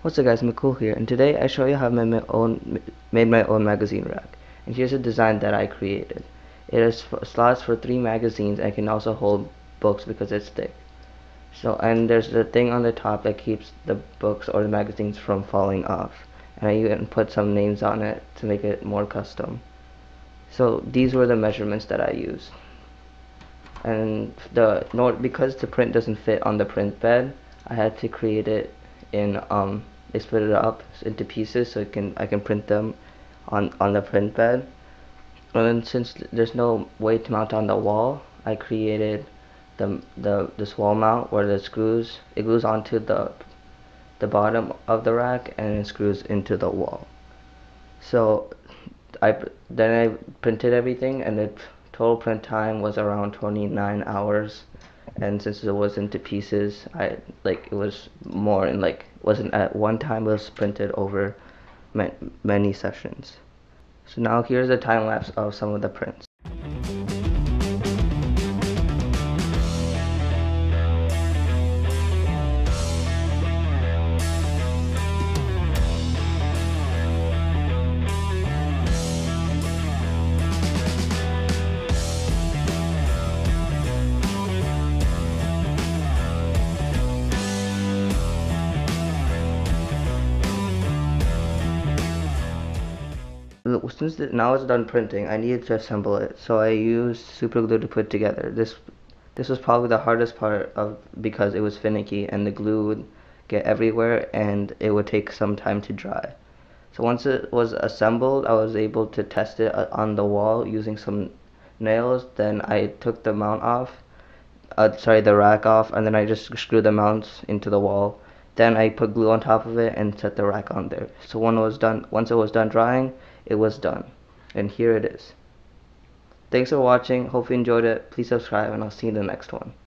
What's up guys, Mikul here, and today I show you how I made my own magazine rack. And here's a design that I created. It has slots for 3 magazines and can also hold books because it's thick. And there's the thing on the top that keeps the books or the magazines from falling off. And I even put some names on it to make it more custom. So these were the measurements that I used. And because the print doesn't fit on the print bed, I had to create it in they split it up into pieces so I can print them on the print bed. And then since there's no way to mount on the wall, I created this wall mount where it glues onto the bottom of the rack and it screws into the wall. So then I printed everything, and the total print time was around 29 hours. And since it was into pieces, it was more, and wasn't at one time, it was printed over many sessions. So now here's a time lapse of some of the prints. Since now it's done printing, I needed to assemble it, so I used super glue to put together. This was probably the hardest part because it was finicky and the glue would get everywhere and it would take some time to dry. So once it was assembled, I was able to test it on the wall using some nails. Then I took the mount off, the rack off, and then I just screwed the mounts into the wall. Then I put glue on top of it and set the rack on there. So once it was done drying, it was done. And here it is. Thanks for watching. Hope you enjoyed it. Please subscribe and I'll see you in the next one.